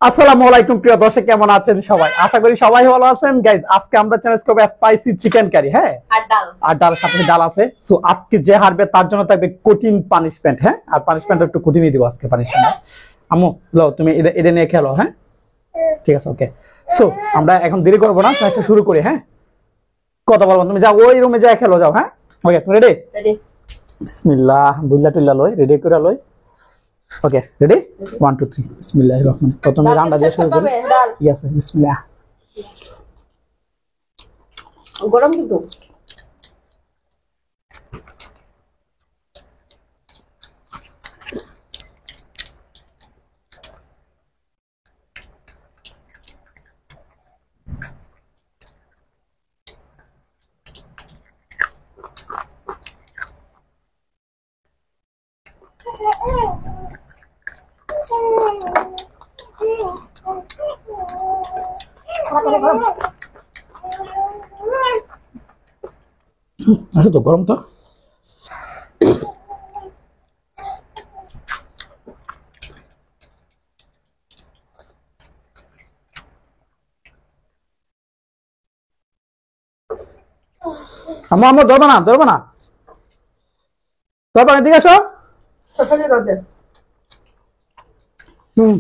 আসসালামু আলাইকুম প্রিয় দর্শক, কেমন আছেন সবাই? আশা করি সবাই ভালো আছেন। গাইজ, আজকে আমরা চ্যালেঞ্জ করব স্পাইসি চিকেন কারি। হ্যাঁ, আর ডাল সাথে ডাল আছে। সো আজকে যে হারবে তার জন্য থাকবে কঠিন পানিশমেন্ট। হ্যাঁ, আর পানিশমেন্ট একটু কঠিনই দিব আজকে পানিশমেন্ট। আম্মু লও, তুমি এটা নিয়ে খেলো। হ্যাঁ, ঠিক আছে, ওকে। সো আমরা এখন দেরি করবো না, ক্লাসটা শুরু করি। হ্যাঁ, কথা বলবো, তুমি যাও ওই রুমে যা খেলো, যাও। হ্যাঁ, ওকে, তুমি রেডি? রেডি। বিসমিল্লাহ, বুল্লা টুল্লা লই, রেডি করে লই। ওকে, রেডি? 1 2 3 বিসমিল্লাহির রহমানির রহিম। প্রথমে রান্না দিয়ে শুরু করি। ঠিক আছে, বিসমিল্লাহ। গরম কিন্তু আসো তো, গরম তো। আমার ধরবে না, ধরবে না, ধরবে না, এদিকে আসো। হুম,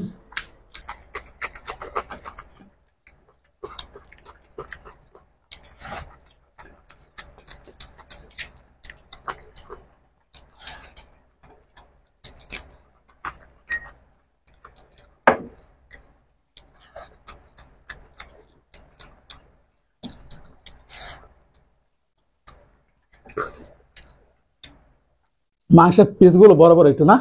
মাংসের পিস গুলো বড় বড় একটু না।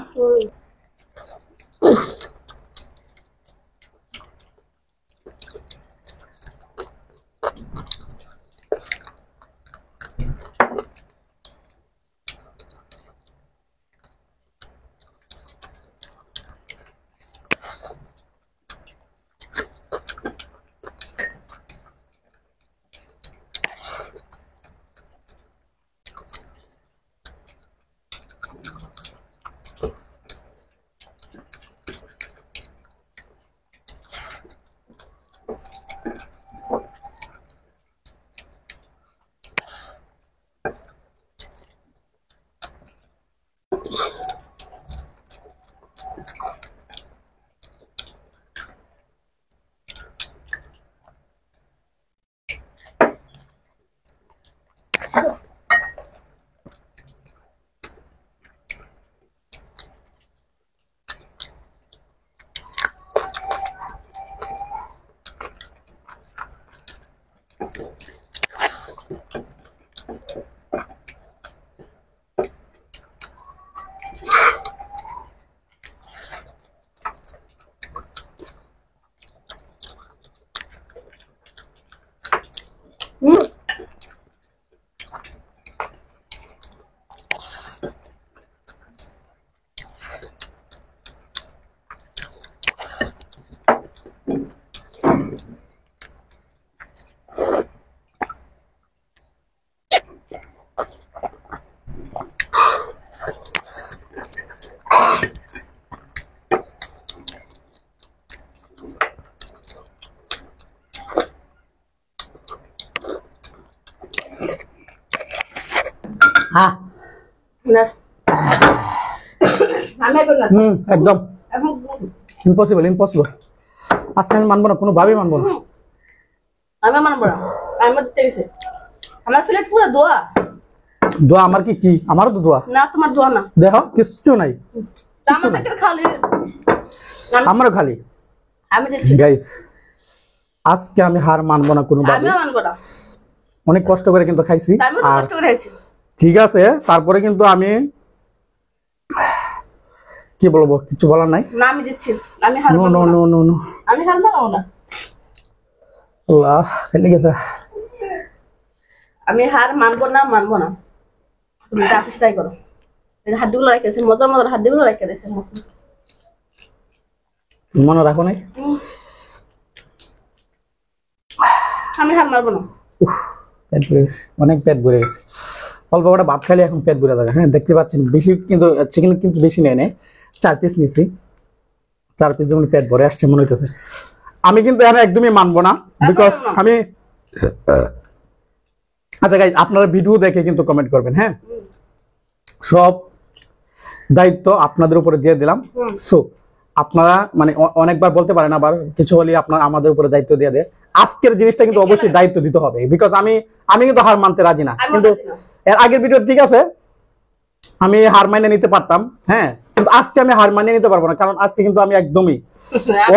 হ্যাঁ, একদম ইম্পসিবল, ইম্পসিবল। আজকে আমি মানবো না, কোনো ভাবেই মানবো না। আমি মানবো না। আমার দিতে গেছে আমার প্লেট পুরো দোয়া। দোয়া আমার কি আমারও তো দোয়া। না, তোমার দোয়া না। দেখো কিচ্ছু নাই, আমার থেকে খালি আমারও খালি। আমি দিচ্ছি। গাইস, আজকে আমি হার মানবো না কোনো ভাবে। আমিও মানবো না। অনেক কষ্ট করে কিন্তু খাইছি। আমিও তো আর কষ্ট করে খাইছি। ঠিক আছে, তারপরে কিন্তু আমি কি বলবো, কিছু বলার নাই। না, আমি দিচ্ছি। আমি হার নো নো মানবো না। নো নো নো, আমি হার মানবো না। আল্লাহ, খেলে গেছে। আমি হার মানবো না, মানবো না। তুমি যা খুশি তাই করো। এই হাড্ডিগুলো রেখেছে, মজার মজার হাড্ডিগুলো রেখে দিয়েছে। মনে রাখো নাই। আমি হার মানবো না। পেট ভরে গেছে, অনেক পেট ভরে গেছে। অল্প কটা ভাত খাইলে এখন পেট ভরে যাবে। হ্যাঁ, দেখতে পাচ্ছেন বেশি কিন্তু চিকেন কিন্তু বেশি নেয় নেই, 4 পিস নিছি। 4 পিস যেমন পেট ভরে আসছে মনে হইতেছে। আমি কিন্তু এখন একদমই মানবো না, বিকজ আমি আচ্ছা গাইজ, আপনারা ভিডিও দেখে কিন্তু কমেন্ট করবেন, হ্যাঁ সব দায়িত্ব আপনাদের উপরে দিয়ে দিলাম। সো আপনারা মানে অনেকবার বলতে পারেন, আবার কিছু হলে আপনারা আমাদের উপরে দায়িত্ব দিয়ে দেয়। আজকের জিনিসটা কিন্তু অবশ্যই দায়িত্ব দিতে হবে, বিকজ আমি কিন্তু হার মানতে রাজি না। কিন্তু এর আগের ভিডিও ঠিক আছে, আমি হার মানিয়ে নিতে পারতাম, হ্যাঁ, কিন্তু আজকে আমি হার মানিয়ে নিতে পারবো না, কারণ আজকে কিন্তু আমি একদমই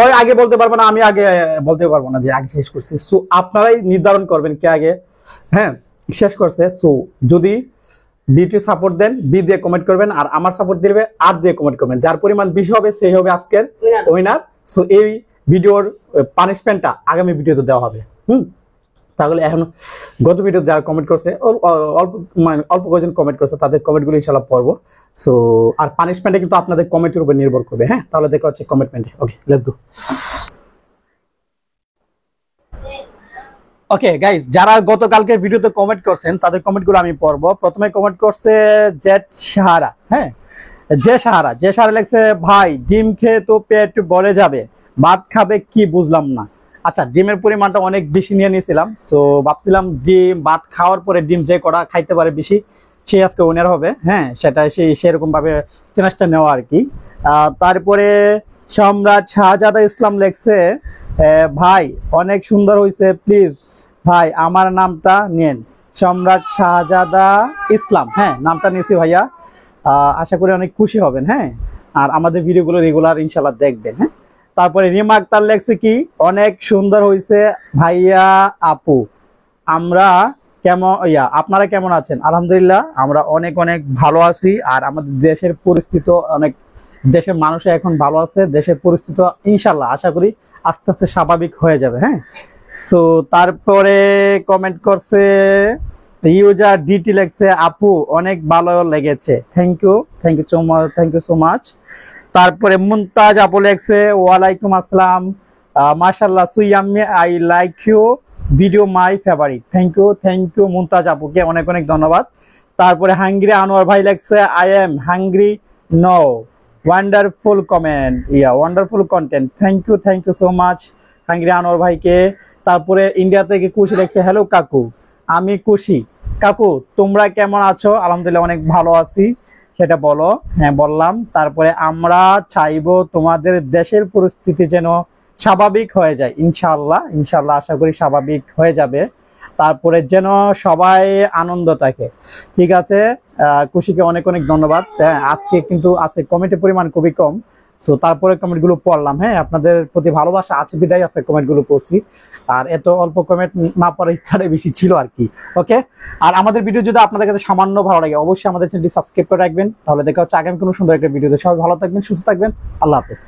ওই আগে বলতে পারবো না, আমি আগে বলতে পারবো না যে আগে শেষ করছি। সো আপনারাই নির্ধারণ করবেন কে আগে হ্যাঁ শেষ করছে। সো যদি বিটি সাপোর্ট দেন, বি দিয়ে কমেন্ট করবেন, আর আমার সাপোর্ট দিবে আর দিয়ে কমেন্ট করবেন। যার পরিমাণ বেশি হবে সেই হবে আজকের উইনার। সো এই ভিডিওর পানিশমেন্টটা আগামী ভিডিওতে দেওয়া হবে। তাহলে এখন গত ভিডিও যারা কমেন্ট করছে অল্প কয়েকজন কমেন্ট করছে, তাদের কমেন্টগুলো ইনশাআল্লাহ পড়বো। সো আর পানিশমেন্টে কিন্তু আপনাদের কমেন্টের উপর নির্ভর করবে, হ্যাঁ। তাহলে দেখা হচ্ছে কমেন্টমেন্টে। ওকে, লেটস গো। ওকে গাইস, যারা গতকালকে ভিডিওতে কমেন্ট করছেন তাদের কমেন্টগুলো আমি পড়বো। প্রথমে কমেন্ট করছে জেড সাহারা, হ্যাঁ যে সাহারা লিখছে, ভাই ডিম খেয়ে তো পেট ভরে যাবে, ভাত খাবে কি বুঝলাম না। আচ্ছা, ডিমের পরিমাণটা অনেক বেশি নিয়ে নিয়েছিলাম, সো ভাবছিলাম ডিম ভাত খাওয়ার পরে ডিম যে করা খাইতে পারে বেশি সে আজকে উইনার হবে, হ্যাঁ সেটা সেরকম ভাবে চ্যালেঞ্জটা নেওয়া আর কি। তারপরে সম্রাট শাহজাদা ইসলাম লেখছে, ভাই অনেক সুন্দর হয়েছে, প্লিজ ভাই আমার নামটা নেন। সম্রাট শাহজাদা ইসলাম, হ্যাঁ নামটা নিয়েছি ভাইয়া, আশা করি অনেক খুশি হবেন, হ্যাঁ আর আমাদের ভিডিওগুলো রেগুলার ইনশাল্লাহ দেখবেন, হ্যাঁ। তারপরে রিমা আক্তার লেখছে কি, অনেক সুন্দর হয়েছে ভাইয়া আপু, আমরা আপনারা কেমন আছেন? আলহামদুলিল্লাহ আমরা অনেক অনেক ভালো আছি। আর আমাদের দেশের পরিস্থিতি অনেক, দেশের মানুষ এখন ভালো আছে, দেশের পরিস্থিতি ইনশাল্লাহ আশা করি আস্তে আস্তে স্বাভাবিক হয়ে যাবে, হ্যাঁ। সো তারপরে কমেন্ট করছে ইউজার ডিটি লেখছে, আপু অনেক ভালো লেগেছে, থ্যাংক ইউ সো মাচ। তারপরে মুনতাজ আপু লেখছে, ওয়ালাইকুম আসসালাম, মাশাআল্লাহ সুইয়াম্মি, I like you video my favourite, thank you Muntaz আপুকে অনেক অনেক ধন্যবাদ। তারপরে হাঙ্গরি আনোয়ার ভাই লেখছে, I am hungry no, wonderful comment, wonderful content, thank you so much hungry Anwar ভাইকে। তারপরে ইন্ডিয়া থেকে খুশি লেখছে, হ্যালো কাকু, আমি খুশি, কাকু তোমরা কেমন আছো? আলহামদুলিল্লাহ অনেক ভালো আছি, সেটা বলো। হ্যাঁ বললাম। তারপরে আমরা চাইবো তোমাদের দেশের পরিস্থিতি যেন স্বাভাবিক হয়ে যায়, ইনশাআল্লাহ আশা করি স্বাভাবিক হয়ে যাবে, তারপরে যেন সবাই আনন্দ থাকে। ঠিক আছে, খুশিকে অনেক অনেক ধন্যবাদ। আজকে কিন্তু আছে কমেন্টের পরিমাণ খুবই কম, সো তারপরে কমেন্টগুলো পড়লাম, হ্যাঁ আপনাদের প্রতি ভালোবাসা আছে বিদায় আছে কমেন্টগুলো পড়ছি, আর এত অল্প কমেন্ট না পড়ার ইচ্ছাটাই বেশি ছিল আর কি। ওকে, আর আমাদের ভিডিও যদি আপনাদের কাছে সামান্য ভালো লাগে অবশ্যই আমাদের চ্যানেলটি সাবস্ক্রাইব করে রাখবেন। তাহলে দেখা হচ্ছে আগামী কোনো সুন্দর একটা ভিডিওতে। সবাই ভালো থাকবেন, সুস্থ থাকবেন, আল্লাহ হাফেজ।